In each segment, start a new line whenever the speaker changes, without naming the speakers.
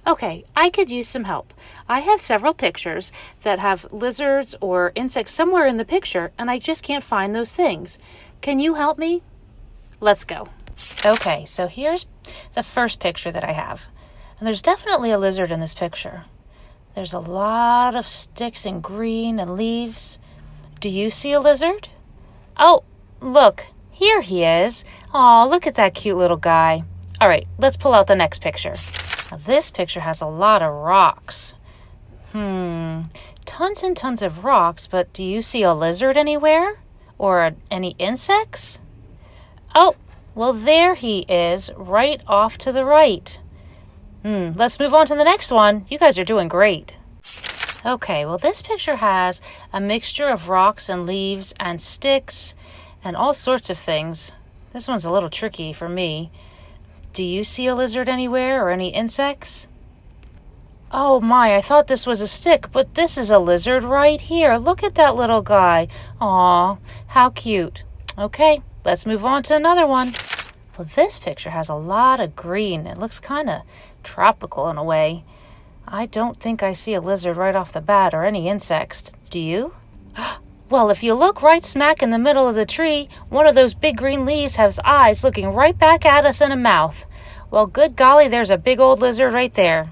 Okay, I could use some help. I have several pictures that have lizards or insects somewhere in the picture, and I just can't find those things. Can you help me? Let's go. Okay, so here's the first picture that I have. And there's definitely a lizard in this picture. There's a lot of sticks and green and leaves. Do you see a lizard? Oh, look, here he is. Aw, look at that cute little guy. All right, let's pull out the next picture. Now, this picture has a lot of rocks. Tons and tons of rocks, but do you see a lizard anywhere? Or any insects? Oh, well, there he is, right off to the right. Let's move on to the next one. You guys are doing great. Okay, well, this picture has a mixture of rocks and leaves and sticks and all sorts of things. This one's a little tricky for me. Do you see a lizard anywhere or any insects? Oh my, I thought this was a stick, but this is a lizard right here. Look at that little guy. Aw, how cute. Okay, let's move on to another one. Well, this picture has a lot of green. It looks kind of tropical in a way. I don't think I see a lizard right off the bat or any insects. Do you? Well, if you look right smack in the middle of the tree, one of those big green leaves has eyes looking right back at us and a mouth. Well, good golly, there's a big old lizard right there.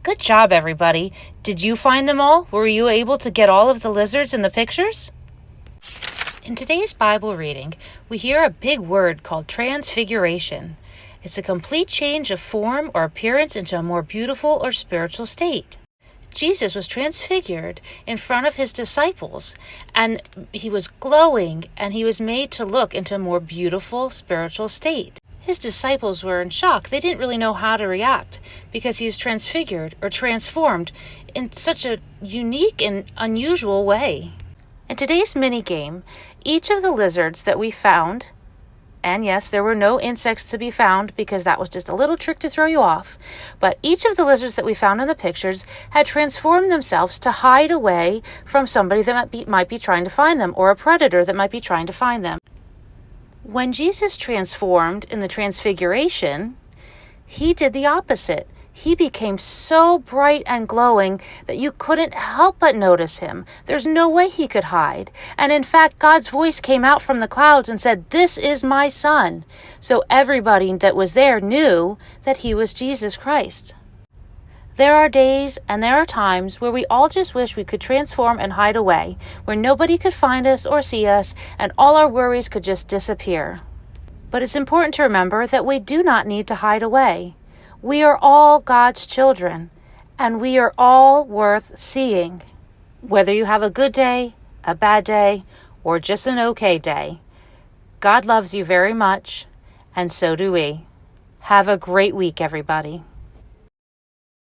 Good job, everybody. Did you find them all? Were you able to get all of the lizards in the pictures? In today's Bible reading, we hear a big word called transfiguration. It's a complete change of form or appearance into a more beautiful or spiritual state. Jesus was transfigured in front of his disciples, and he was glowing, and he was made to look into a more beautiful spiritual state. His disciples were in shock. They didn't really know how to react because he was transfigured or transformed in such a unique and unusual way. In today's mini game, each of the lizards that we found, and yes, there were no insects to be found because that was just a little trick to throw you off. But each of the lizards that we found in the pictures had transformed themselves to hide away from somebody that might be trying to find them, or a predator that might be trying to find them. When Jesus transformed in the transfiguration, he did the opposite. He became so bright and glowing that you couldn't help but notice him. There's no way he could hide. And in fact, God's voice came out from the clouds and said, "This is my son." So everybody that was there knew that he was Jesus Christ. There are days and there are times where we all just wish we could transform and hide away, where nobody could find us or see us, and all our worries could just disappear. But it's important to remember that we do not need to hide away. We are all God's children, and we are all worth seeing. Whether you have a good day, a bad day, or just an okay day, God loves you very much, and so do we. Have a great week, everybody.